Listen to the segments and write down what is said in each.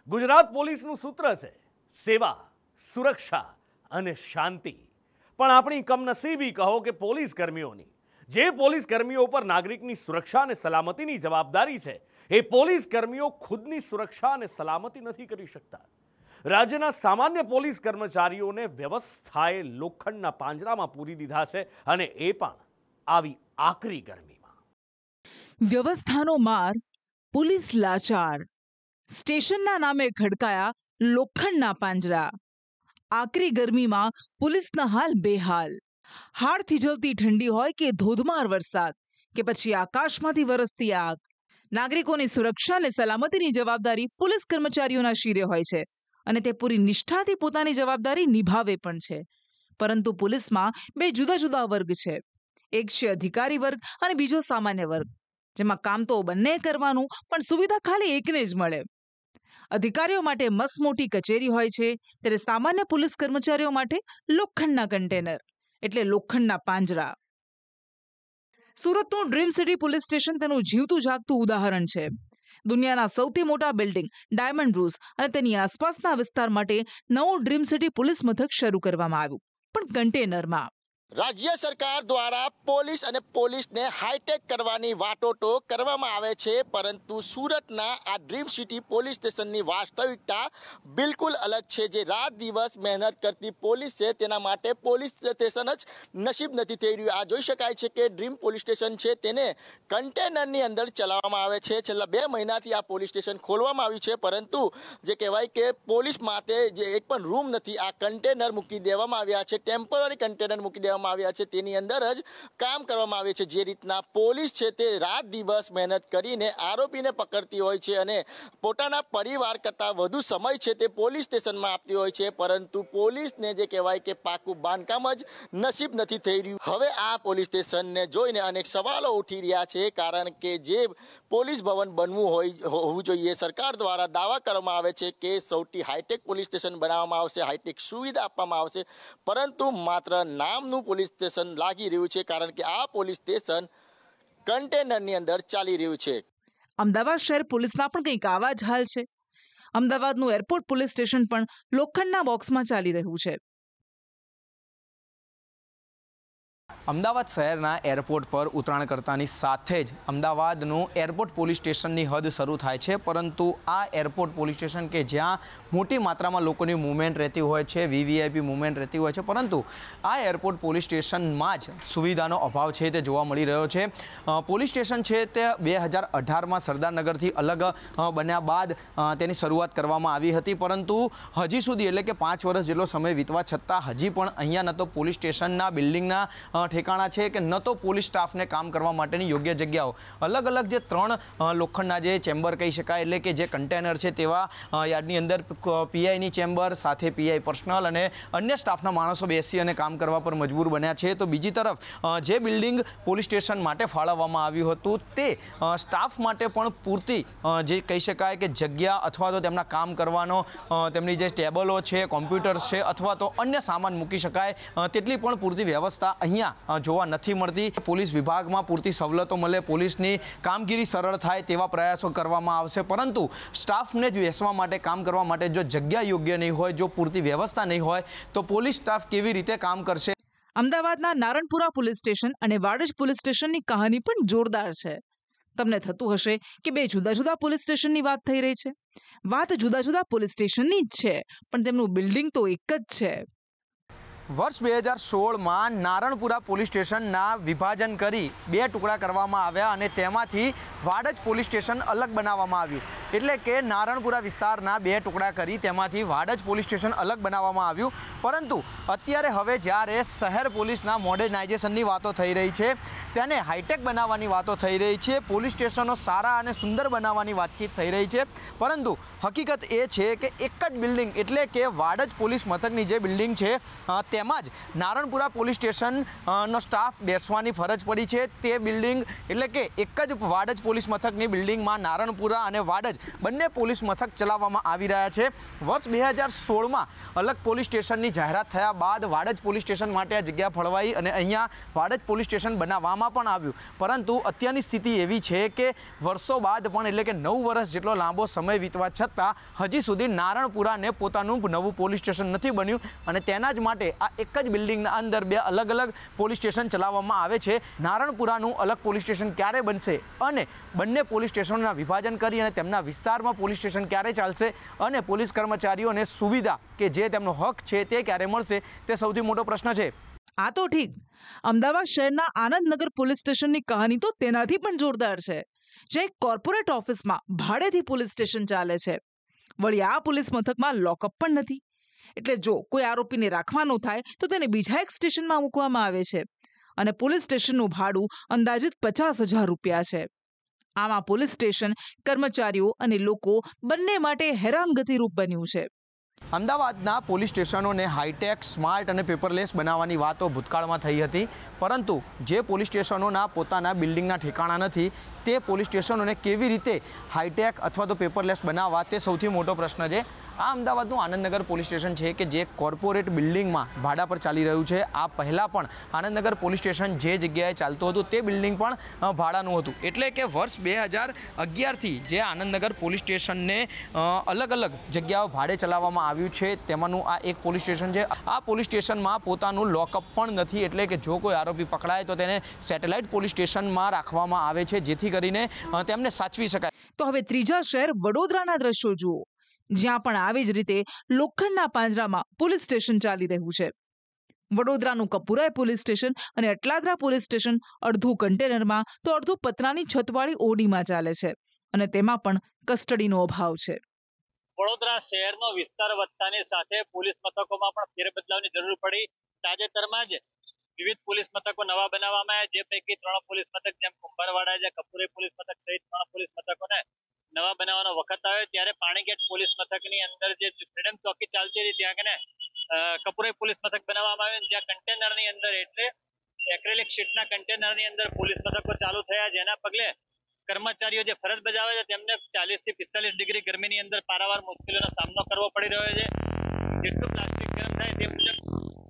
ગુજરાત પોલીસનું સૂત્ર છે સેવા, સુરક્ષા અને શાંતિ। પણ આપણી કમનસીબી કહો કે પોલીસ કર્મીઓની જે પોલીસ કર્મીઓ પર નાગરિકની સુરક્ષા અને સલામતીની જવાબદારી છે એ પોલીસ કર્મીઓ ખુદની સુરક્ષા અને સલામતી નથી કરી શકતા। રાજ્યના સામાન્ય પોલીસ કર્મચારીઓને વ્યવસ્થાએ લોખંડના પાંજરામાં પૂરી દીધા છે અને એ પણ આવી આકરી ગરમીમાં। વ્યવસ્થાનો માર, પોલીસ લાચાર, સ્ટેશનના નામે ખડકાયા લોખંડના પાંજરા। આકરી ગરમીમાં પોલીસના હાલ બેહાલ। હાડ થીજવતી ઠંડી હોય કે ધોધમાર વરસાદ કે પછી આકાશમાંથી વરસતી આગ, નાગરિકોની સુરક્ષા અને સલામતીની જવાબદારી પોલીસ કર્મચારીઓના શિરે હોય છે અને તે પૂરી નિષ્ઠાથી પોતાની જવાબદારી નિભાવે પણ છે। પરંતુ પોલીસમાં બે જુદા જુદા વર્ગ છે। એક છે અધિકારી વર્ગ અને બીજો સામાન્ય વર્ગ, જેમાં કામ તો બંને કરવાનું પણ સુવિધા ખાલી એકને જ મળે। અધિકારીઓ માટે મસમોટી કચેરી હોય છે, ત્યારે સામાન્ય પોલીસ કર્મચારીઓ માટે લોખંડના કન્ટેનર એટલે લોખંડના પાંજરા। સુરતનું ડ્રીમ સિટી પોલીસ સ્ટેશન તેનું જીવતું જાગતું ઉદાહરણ છે। દુનિયાના સૌથી મોટા બિલ્ડિંગ ડાયમંડ બ્રુસ અને તેની આસપાસના વિસ્તાર માટે નવું ડ્રીમ સિટી પોલીસ મથક શરૂ કરવામાં આવ્યું, પણ કન્ટેનરમાં। રાજ્ય સરકાર દ્વારા પોલીસ અને પોલીસને હાઈટેક કરવાની વાટોટો કરવામાં આવે છે, પરંતુ સુરતના આ ડ્રીમ સિટી પોલીસ સ્ટેશનની વાસ્તવિકતા બિલકુલ અલગ છે। જે રાત દિવસ મહેનત કરતી પોલીસ છે તેના માટે પોલીસ સ્ટેશન જ નસીબ નથી થઈ રહ્યું। આ જોઈ શકાય છે કે ડ્રીમ પોલીસ સ્ટેશન છે તેને કન્ટેનરની અંદર ચલાવવામાં આવે છે। છેલ્લા 2 મહિનાથી આ પોલીસ સ્ટેશન ખોલવામાં આવ્યું છે, પરંતુ જે કહેવાય કે પોલીસ માટે જે એક પણ રૂમ નથી, આ કન્ટેનર મૂકી દેવામાં આવ્યા છે, ટેમ્પરરી કન્ટેનર મૂકી દેવામાં આવ્યા છે, તેની અંદર જ કામ કરવામાં આવે છે। જે રીતના પોલીસ છે તે રાત દિવસ મહેનત કરીને આરોપીને પકડતી હોય છે અને પોતાના પરિવાર કરતાં વધુ સમય છે તે પોલીસ સ્ટેશનમાં આપતી હોય છે, પરંતુ પોલીસને જે કહેવાય કે પાકું બાંધકામ જ નસીબ નથી થઈ રહ્યું। હવે આ પોલીસ સ્ટેશનને જોઈને અનેક સવાલો ઉઠી રહ્યા છે, કારણ કે જે પોલીસ ભવન બનવું હોવું જોઈએ, સરકાર દ્વારા દાવા કરવામાં આવે છે કે સૌથી હાઈટેક પોલીસ સ્ટેશન બનાવવામાં આવશે, હાઈટેક સુવિધા આપવામાં આવશે, પરંતુ માત્ર નામનું પોલીસ સ્ટેશન લાગી રહ્યું છે, કારણ કે આ પોલીસ સ્ટેશન કન્ટેનરની અંદર ચાલી રહ્યું છે। અમદાવાદ શહેર પોલીસના પણ કંઈક આવા જ હાલ છે। અમદાવાદનું એરપોર્ટ પોલીસ સ્ટેશન પણ લોખંડના બોક્સમાં ચાલી રહ્યું છે। અમદાવાદ શહેરના એરપોર્ટ પર ઉતરાણ કરતાની સાથે જ અમદાવાદનું એરપોર્ટ પોલીસ સ્ટેશનની હદ શરૂ થાય છે, પરંતુ આ એરપોર્ટ પોલીસ સ્ટેશન કે જ્યાં મોટી માત્રામાં લોકોની મૂવમેન્ટ રહેતી હોય છે, વીવીઆઈપી મૂવમેન્ટ રહેતી હોય છે, પરંતુ આ એરપોર્ટ પોલીસ સ્ટેશનમાં જ સુવિધાનો અભાવ છે તે જોવા મળી રહ્યો છે। પોલીસ સ્ટેશન છે તે 2018માં સરદારનગરથી અલગ બન્યા બાદ તેની શરૂઆત કરવામાં આવી હતી, પરંતુ હજી સુધી એટલે કે 5 વર્ષ જેટલો સમય વીતવા છતાં હજી પણ અહીંયા ન તો પોલીસ સ્ટેશનના બિલ્ડિંગના ઠેકાણા છે કે ન તો પોલીસ સ્ટાફને કામ કરવા માટેની યોગ્ય જગ્યાઓ। અલગ અલગ જે 3 લોખંડના જે ચેમ્બર કહી શકાય એટલે કે જે કન્ટેનર છે તેવા યાર્ડની અંદર પીઆઈની ચેમ્બર સાથે પીઆઈ પર્સનલ અને અન્ય સ્ટાફના માણસો બેસી અને કામ કરવા પર મજબૂર બન્યા છે। તો બીજી તરફ જે બિલ્ડિંગ પોલીસ સ્ટેશન માટે ફાળવવામાં આવ્યું હતું તે સ્ટાફ માટે પણ પૂરતી જે કહી શકાય કે જગ્યા અથવા તો તેમના કામ કરવાનો તેમની જે ટેબલો છે, કોમ્પ્યુટર્સ છે અથવા તો અન્ય સામાન મૂકી શકાય તેટલી પણ પૂરતી વ્યવસ્થા અહીંયા જોવા નથી મળતી। પોલીસ વિભાગમાં પૂરતી સવલતો મળે, પોલીસની કામગીરી સરળ થાય તેવા પ્રયાસો કરવામાં આવશે, પરંતુ સ્ટાફને જ બેસવા માટે, કામ કરવા માટે જો જગ્યા યોગ્ય નહીં હોય, જો પૂરતી વ્યવસ્થા નહીં હોય, તો પોલીસ સ્ટાફ કેવી રીતે કામ કરશે? અમદાવાદના નારણપુરા પોલીસ સ્ટેશન અને વાડજ પોલીસ સ્ટેશનની કહાની પણ જોરદાર છે। તમને થતું હશે કે બે જુદા જુદા પોલીસ સ્ટેશનની વાત થઈ રહી છે। વાત જુદા જુદા પોલીસ સ્ટેશનની જ છે, પણ તેમનું બિલ્ડિંગ તો એક જ છે। વર્ષ 2016માં નારણપુરા પોલીસ સ્ટેશનના વિભાજન કરી 2 ટુકડા કરવામાં આવ્યા અને તેમાંથી વાડજ પોલીસ સ્ટેશન અલગ બનાવવામાં આવ્યું, એટલે કે નારણપુરા વિસ્તારના 2 ટુકડા કરી તેમાંથી વાડજ પોલીસ સ્ટેશન અલગ બનાવવામાં આવ્યું। પરંતુ અત્યારે હવે જ્યારે શહેર પોલીસના મોડર્નાઇઝેશનની વાતો થઈ રહી છે, તેને હાઈટેક બનાવવાની વાતો થઈ રહી છે, પોલીસ સ્ટેશનો સારા અને સુંદર બનાવવાની વાતચીત થઈ રહી છે, પરંતુ હકીકત એ છે કે એક જ બિલ્ડિંગ એટલે કે વાડજ પોલીસ મથકની જે બિલ્ડિંગ છે તેમાં જ નારણપુરા પોલીસ સ્ટેશન નો સ્ટાફ બેસવાની ફરજ પડી છે. તે બિલ્ડિંગ એટલે કે એક જ વાડજ પોલીસ મથકની બિલ્ડિંગમાં નારણપુરા અને વાડજ બંને પોલીસ મથક ચલાવવામાં આવી રહ્યા છે. વર્ષ 2016માં અલગ પોલીસ સ્ટેશનની જાહેરાત થયા બાદ વાડજ પોલીસ સ્ટેશન માટે આ જગ્યા ફળવાઈ અને અહીંયા વાડજ પોલીસ સ્ટેશન બનાવવામાં પણ આવ્યું. પરંતુ અત્યારની સ્થિતિ એવી છે કે વર્ષો બાદ પણ એટલે કે 9 વર્ષ જેટલો લાંબો સમય વીતવા છતાં હજી સુધી નારણપુરાને પોતાનું નવું પોલીસ સ્ટેશન નથી બન્યું અને તેના જ માટે આ એક જ બિલ્ડિંગના અંદર બે અલગ અલગ પોલીસ સ્ટેશન ચલાવવામાં આવે છે. નારણપુરાનું અલગ પોલીસ સ્ટેશન ક્યારે બનશે અને બંને પોલીસ સ્ટેશનોના વિભાજન કરી અને તેમના વિસ્તારમાં પોલીસ સ્ટેશન ક્યારે ચાલશે અને પોલીસ કર્મચારીઓને સુવિધા કે જે તેમનો હક છે તે ક્યારે મળશે તે સૌથી મોટો પ્રશ્ન છે. આ તો ઠીક, અમદાવાદ શહેરના આનંદનગર પોલીસ સ્ટેશનની કહાની તો તેનાથી પણ જોરદાર છે, જે એક કોર્પોરેટ ઓફિસમાં ભાડેથી પોલીસ સ્ટેશન ચાલે છે. વળી આ પોલીસ મથકમાં લોકઅપ પણ નથી, એટલે જો કોઈ આરોપીને રાખવાનો થાય તો તેને બીજા એક સ્ટેશનમાં મૂકવામાં આવે છે અને પોલીસ સ્ટેશનનું ભાડું અંદાજિત 50,000 રૂપિયા છે. આમાં પોલીસ સ્ટેશન કર્મચારીઓ અને લોકો બંને માટે હેરાનગતિરૂપ બન્યું છે. અમદાવાદના પોલીસ સ્ટેશનોને હાઈટેક, સ્માર્ટ અને પેપરલેસ બનાવવાની વાતો ભૂતકાળમાં થઈ હતી, પરંતુ જે પોલીસ સ્ટેશનોના પોતાના બિલ્ડિંગના ઠેકાણા નથી તે પોલીસ સ્ટેશનોને કેવી રીતે હાઈટેક અથવા તો પેપરલેસ બનાવવા તે સૌથી મોટો પ્રશ્ન છે. આ અમદાવાદનું આનંદનગર પોલીસ સ્ટેશન છે કે જે કોર્પોરેટ બિલ્ડિંગમાં ભાડા પર ચાલી રહ્યું છે. આ પહેલાં પણ આનંદનગર પોલીસ સ્ટેશન જે જગ્યાએ ચાલતું હતું તે બિલ્ડિંગ પણ ભાડાનું હતું. એટલે કે વર્ષ 2011થી જે આનંદનગર પોલીસ સ્ટેશનને અલગ અલગ જગ્યાઓ ભાડે ચલાવવામાં આવ્યું છે તેમાંનું આ એક પોલીસ સ્ટેશન છે. આ પોલીસ સ્ટેશનમાં પોતાનું લોકઅપ પણ નથી, એટલે કે જો કોઈ આરોપી પકડાય તો તેને સેટેલાઇટ પોલીસ સ્ટેશનમાં રાખવામાં આવે છે જેથી કરીને તેમને સાચવી શકાય. તો હવે ત્રીજા શહેર વડોદરાના દ્રશ્યો જુઓ, જ્યાં પણ આવી જ રીતે લોખંડના પાંજરામાં પોલીસ સ્ટેશન ચાલી રહ્યું છે. વડોદરાનું કપુરાઈ પોલીસ સ્ટેશન અને અટલાદરા પોલીસ સ્ટેશન અડધું કન્ટેનરમાં તો અડધું પતરાની છતવાળી ઓડીમાં ચાલે છે અને તેમાં પણ કસ્ટડીનો અભાવ છે. વડોદરા શહેરનો વિસ્તાર વધતાની સાથે પોલીસ મથકોમાં પણ ફેરબદલાવની જરૂર પડી. તાજેતરમાં જ વિવિધ પોલીસ મથકો નવા બનાવવામાં આવ્યા, જે પૈકી 3 પોલીસ મથક જેમ કુંભારવાડા છે, કપુરાઈ પોલીસ મથક સહિત 3 પોલીસ મથકોને નવા બનાવવાનો વખત આવ્યો. ત્યારે પાણીગેટ પોલીસ મથકની અંદર જે ફ્રીડમ ચોકી ચાલતી હતી ત્યાં કને કપુરાઈ પોલીસ મથક બનાવવામાં આવ્યું, જ્યાં કન્ટેનરની અંદર એટલે એક્રેલિક શીટના કન્ટેનરની અંદર પોલીસ મથકો ચાલુ થયા, જેના પગલે કર્મચારીઓ જે ફરજ બજાવે છે તેમને 40 થી 45 ડિગ્રી ગરમીની અંદર પારાવાર મુશ્કેલીનો સામનો કરવો પડી રહ્યો છે. જેટલું પ્લાસ્ટિક ગરમ થાય તે મુજબ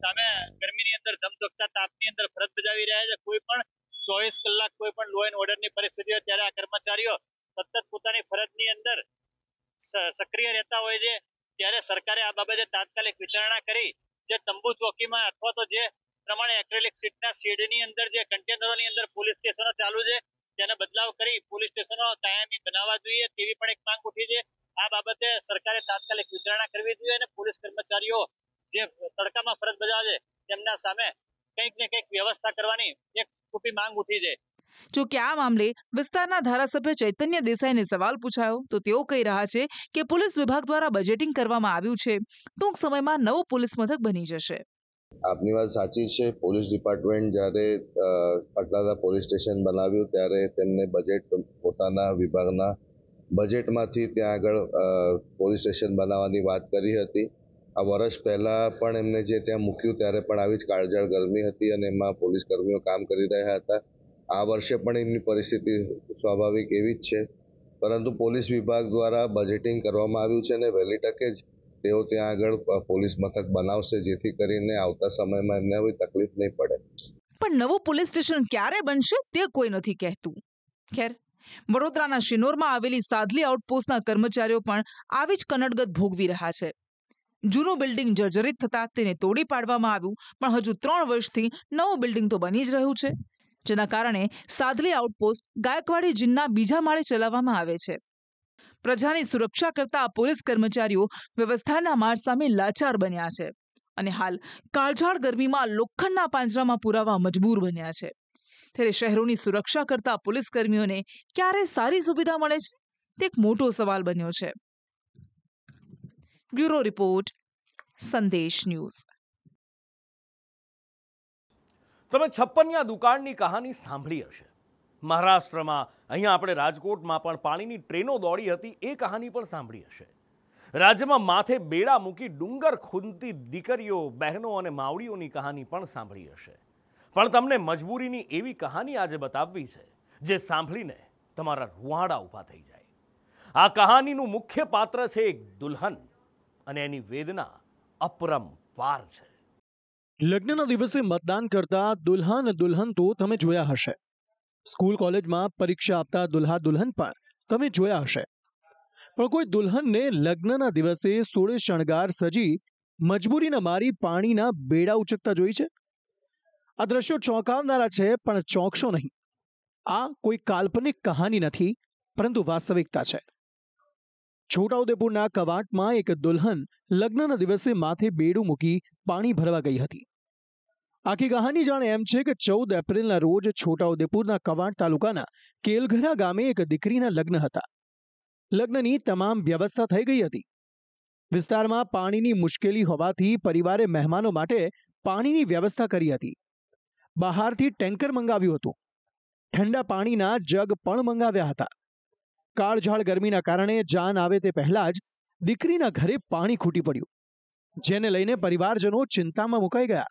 સામે ગરમીની અંદર ધમધોકતા તાપની અંદર ફરજ બજાવી રહ્યા છે. કોઈ પણ 24 કલાક કોઈ પણ લો એન્ડ ઓર્ડરની પરિસ્થિતિ હોય ત્યારે આ કર્મચારીઓ સતત પોતાની ફરજની અંદર સક્રિય રહેતા હોય છે. ત્યારે સરકારે આ બાબતે તાત્કાલિક વિચારણા કરી જે તંબુ ચોકીમાં અથવા તો જે પ્રમાણે એક્રેલિક શીટના શેડની અંદર જે કન્ટેનરોની અંદર પોલીસ સ્ટેશનો ચાલુ છે તેને બદલાવ કરી પોલીસ સ્ટેશનો કાયમી બનાવવા જોઈએ તેવી પણ એક માંગ ઉઠી છે. આ બાબતે સરકારે તાત્કાલિક વિચારણા કરવી જોઈએ અને પોલીસ કર્મચારીઓ જે તડકામાં ફરજ બજાવે છે તેમના સામે કંઈક ને કંઈક વ્યવસ્થા કરવાની એક ખૂબી માંગ ઉઠી છે. જો કે આ મામલે વિસ્તારના ધારાસભ્ય ચૈતન્ય દેસાઈને સવાલ પૂછાયો તો તેઓ કહી રહ્યા છે કે પોલીસ વિભાગ દ્વારા બજેટિંગ કરવામાં આવ્યું છે, ટૂંક સમયમાં નવું પોલીસ મથક બની જશે. આપની વાત સાચી છે. પોલીસ ડિપાર્ટમેન્ટ જ્યારે અટલાદરા પોલીસ સ્ટેશન બનાવ્યું ત્યારે તેમને બજેટ પોતાના વિભાગના બજેટમાંથી ત્યાં આગળ પોલીસ સ્ટેશન બનાવવાની વાત કરી હતી. આ વર્ષ પહેલાં પણ એમને જે ત્યાં મૂક્યું ત્યારે પણ આવી જ કાળઝાળ ગરમી હતી અને એમાં પોલીસ કર્મીઓ કામ કરી રહ્યા હતા. આ વર્ષે પણ એમની પરિસ્થિતિ સ્વાભાવિક એવી જ છે, પરંતુ પોલીસ વિભાગ દ્વારા બજેટિંગ કરવામાં આવ્યું છે અને વહેલી તકે જ તેઓ ત્યાં આગળ પોલીસ મથક બનાવશે જેથી કરીને આવતા સમયમાં એમને કોઈ તકલીફ નહીં પડે. પણ નવું પોલીસ સ્ટેશન ક્યારે બનશે તે કોઈ નથી કહેતું. ખેર, વડોદરાના શિનોરમાં આવેલી સાદલી આઉટપોસ્ટના કર્મચારીઓ પણ આવી જ કનડગત ભોગવી રહ્યા છે. જૂનું બિલ્ડિંગ જર્જરિત થતા તેને તોડી પાડવામાં આવ્યું, પણ હજુ 3 વર્ષથી નવું બિલ્ડિંગ તો બની જ રહ્યું છે, જેના કારણે સાદલી આઉટપોસ્ટ ગાયકવાડી જીનના બીજા માળે ચલાવવામાં આવે છે. પ્રજાની સુરક્ષા કરતા આ પોલીસ કર્મચારીઓ વ્યવસ્થાના માર સામે લાચાર બન્યા છે અને હાલ કાળઝાળ ગરમીમાં લોખંડના પાંજરામાં પુરાવા મજબૂર બન્યા છે. ત્યારે શહેરોની સુરક્ષા કરતા પોલીસ કર્મીઓને ક્યારે સારી સુવિધા મળે છે તે એક મોટો સવાલ બન્યો છે. બ્યુરો રિપોર્ટ, સંદેશ ન્યૂઝ. તમે છપ્પનિયા દુકાળની કહાની સાંભળી હશે. મહારાષ્ટ્રમાં, અહીંયા આપણે રાજકોટમાં પણ પાણીની ટ્રેનો દોડી હતી એ કહાની પણ સાંભળી હશે. રાજ્યમાં માથે બેડા મૂકી ડુંગર ખૂંદતી દીકરીઓ, બહેનો અને માવડીઓની કહાની પણ સાંભળી હશે, પણ તમને મજબૂરીની એવી કહાની આજે બતાવવી છે જે સાંભળીને તમારા રૂવાડા ઊભા થઈ જાય. આ કહાનીનું મુખ્ય પાત્ર છે એક દુલ્હન અને એની વેદના અપરંપાર છે. લગ્નના દિવસે મતદાન કરતા દુલ્હન તો તમે જોયા હશે. સ્કૂલ કોલેજમાં પરીક્ષા આપતા દુલ્હા દુલ્હન પણ તમે જોયા હશે. પણ કોઈ દુલ્હનને લગ્નના દિવસે સોળે શણગાર સજી મજબૂરીના મારી પાણીના બેડા ઉચકતા જોઈ છે? આ દ્રશ્યો ચોંકાવનારા છે, પણ ચોંકશો નહીં. આ કોઈ કાલ્પનિક કહાની નથી, પરંતુ વાસ્તવિકતા છે. છોટાઉદેપુરના કવાંટમાં એક દુલ્હન લગ્નના દિવસે માથે બેડું મૂકી પાણી ભરવા ગઈ હતી. આખી કહાની જાણે એમ છે કે 14 એપ્રિલના રોજ છોટાઉદેપુરના કવાંટ તાલુકાના કેલઘરા ગામે એક દીકરીના લગ્ન હતા. લગ્નની તમામ વ્યવસ્થા થઈ ગઈ હતી. વિસ્તારમાં પાણીની મુશ્કેલી હોવાથી પરિવારે મહેમાનો માટે પાણીની વ્યવસ્થા કરી હતી. બહારથી ટેન્કર મંગાવ્યું હતું. ઠંડા પાણીના જગ પણ મંગાવ્યા હતા. કાળઝાળ ગરમીના કારણે જાન આવે તે પહેલા જ દીકરીના ઘરે પાણી ખૂટી પડ્યું, જેને લઈને પરિવારજનો ચિંતામાં મુકાઈ ગયા.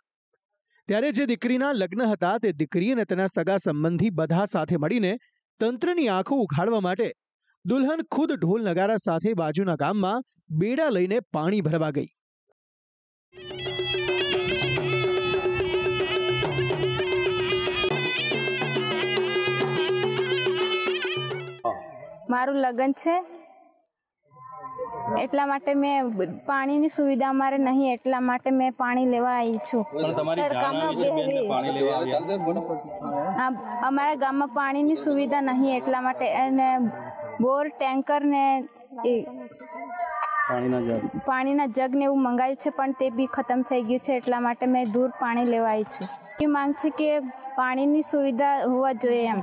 ત્યારે જે દીકરીના લગ્ન હતા તે દીકરી અને તેના સગા સંબંધી બધા સાથે મળીને તંત્રની આંખો ઉઘાડવા માટે દુલ્હન ખુદ ઢોલ નગારા સાથે બાજુના ગામમાં બેડા લઈને પાણી ભરવા ગઈ. મારું લગ્ન છે એટલા માટે મેં પાણીની સુવિધા અમારે નહીં, એટલા માટે મેં પાણી લેવા આવી છું. અમારા ગામમાં પાણીની સુવિધા નહીં, એટલા માટે એને બોર, ટેન્કર ને પાણીના જગ ને એવું મંગાવ્યું છે, પણ તે બી ખતમ થઈ ગયું છે. એટલા માટે મેં દૂર પાણી લેવા આવી છું. એ માંગ છે કે પાણીની સુવિધા હોવા જોઈએ એમ.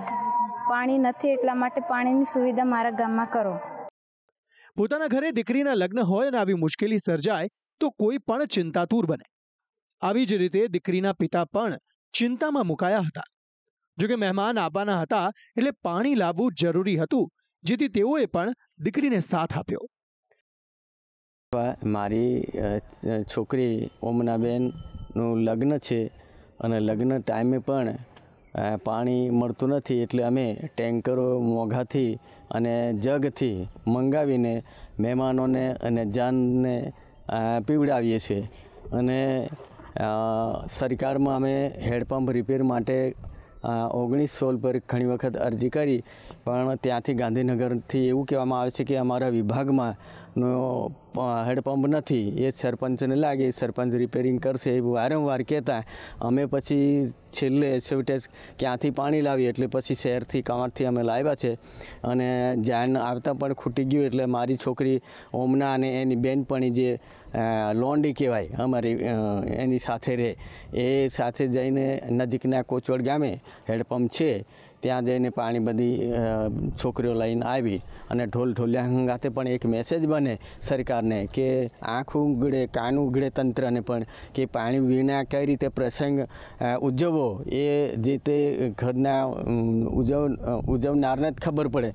પાણી નથી, એટલા માટે પાણીની સુવિધા મારા ગામમાં કરો. પોતાના ઘરે દીકરીના લગ્ન હોય અને આવી મુશ્કેલી સર્જાય તો કોઈ પણ ચિંતાતુર બને. આવી જ રીતે દીકરીના પિતા પણ ચિંતામાં મુકાયા હતા. જોકે મહેમાન આવવાના હતા એટલે પાણી લાવવું જરૂરી હતું, જેથી તેઓએ પણ દીકરીને સાથ આપ્યો. મારી છોકરી ઓમનાબેનનું લગ્ન છે અને લગ્ન ટાઈમે પણ પાણી મળતું નથી, એટલે અમે ટેન્કરો મોંઘાથી અને જગથી મંગાવીને મહેમાનોને અને જાનને પીવડાવીએ છીએ. અને સરકારમાં અમે હેડપંપ રિપેર માટે 1916 પર ઘણી વખત અરજી કરી, પણ ત્યાંથી ગાંધીનગરથી એવું કહેવામાં આવે છે કે અમારા વિભાગમાં હેડપંપ નથી. એ સરપંચને લાગે, સરપંચ રિપેરિંગ કરશે એવું વારંવાર કહેતા અમે પછી છેલ્લે છેવટે ક્યાંથી પાણી લાવીએ એટલે પછી શહેરથી કવાંટથી અમે લાવ્યા છે. અને જાન આવતા પણ ખૂટી ગયું, એટલે મારી છોકરી ઓમના અને એની બેનપણી જે લોંડી કહેવાય અમારી, એની સાથે રહે, એ સાથે જઈને નજીકના કોચવડ ગામે હેડપંપ છે ત્યાં જઈને પાણી બધી છોકરીઓ લઈને આવી. અને ઢોલિયા હંગાતે પણ એક મેસેજ બને સરકારને કે આંખ ઉઘડે કાન ઉઘડે તંત્રને પણ કે પાણી વિના કઈ રીતે પ્રસંગ ઉજવવો એ જે તે ઘરના ઉજવનારને જ ખબર પડે.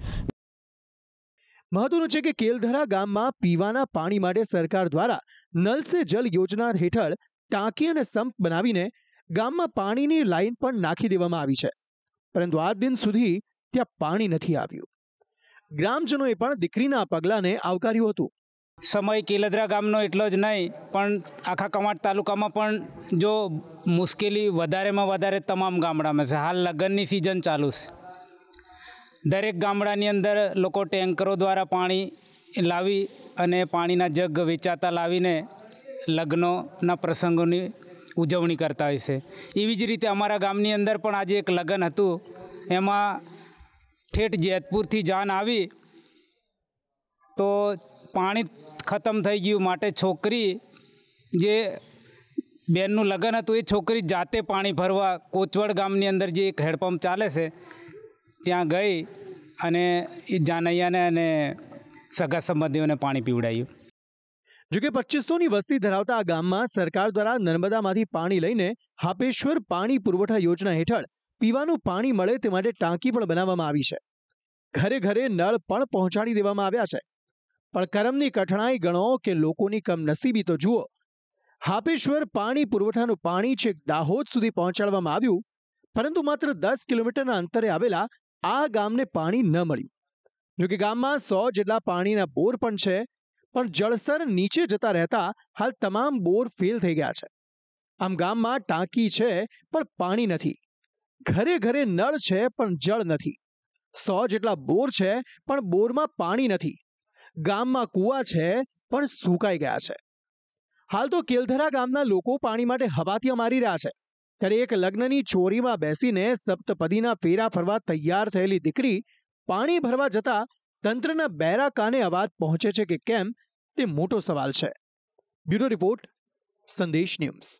મહત્વનું છે કે કેલધરા ગામમાં પીવાના પાણી માટે સરકાર દ્વારા નલ સે જલ યોજના હેઠળ ટાંકી અને સંપ બનાવીને ગામમાં પાણીની લાઈન પણ નાખી દેવામાં આવી છે, પરંતુ આજ દિન સુધી ત્યાં પાણી નથી આવ્યું. ગ્રામજનોએ પણ દીકરીના પગલાંને આવકાર્યું હતું. સમય કેલધરા ગામનો એટલો જ નહીં, પણ આખા કવાંટ તાલુકામાં પણ જો મુશ્કેલી વધારેમાં વધારે તમામ ગામડામાં છે. હાલ લગ્નની સિઝન ચાલુ છે. દરેક ગામડાની અંદર લોકો ટેન્કરો દ્વારા પાણી લાવી અને પાણીના જગ વેચાતા લાવીને લગ્નોના પ્રસંગોની ઉજવણી કરતા હોય છે. એવી જ રીતે અમારા ગામની અંદર પણ આજે એક લગ્ન હતું, એમાં ઠેઠ જેતપુરથી જાન આવી તો પાણી ખતમ થઈ ગયું, માટે છોકરી જે બેનનું લગ્ન હતું એ છોકરી જાતે પાણી ભરવા કોચવડ ગામની અંદર જે એક હેડપંપ ચાલે છે ત્યાં ગઈ અને એ જાનૈયાને અને સગા સંબંધીઓને પાણી પીવડાવ્યું. જોકે 2500ની વસ્તી ધરાવતા આ ગામમાં સરકાર દ્વારા નર્મદામાંથી પાણી લઈને હાપેશ્વર પાણી પુરવઠા યોજના હેઠળ પીવાનું પાણી મળે તે માટે ટાંકી પણ બનાવવામાં આવી છે. ઘરે ઘરે નળ પણ પહોંચાડી દેવામાં આવ્યા છે. પણ કરમની કઠણાઈ ગણો કે લોકોની કમનસીબી તો જુઓ. હાપેશ્વર પાણી પુરવઠાનું પાણી છેક દાહોદ સુધી પહોંચાડવામાં આવ્યું, પરંતુ માત્ર 10 કિલોમીટરના અંતરે આવેલા આ ગામને પાણી ન મળ્યું. જોકે ગામમાં 100 જેટલા પાણીના બોર પણ છે, પણ જળસ્તર નીચે જતા રહેતા હાલ તમામ બોર ફેલ થઈ ગયા છે. આમ ગામમાં ટાંકી છે પણ પાણી નથી, ઘરે ઘરે નળ છે પણ જળ નથી, 100 જેટલા બોર છે પણ બોરમાં પાણી નથી, ગામમાં કૂવા છે પણ સુકાઈ ગયા છે. હાલ તો કેલધરા ગામના લોકો પાણી માટે હવાતિયા મારી રહ્યા છે, ત્યારે એક લગ્નની ચોરીમાં બેસીને સપ્તપદીના ફેરા ફરવા તૈયાર થયેલી દીકરી પાણી ભરવા જતા તંત્રના બેરા કાને અવાજ પહોંચે છે કે કેમ, તે મોટો સવાલ છે. બ્યુરો રિપોર્ટ, સંદેશ ન્યૂઝ.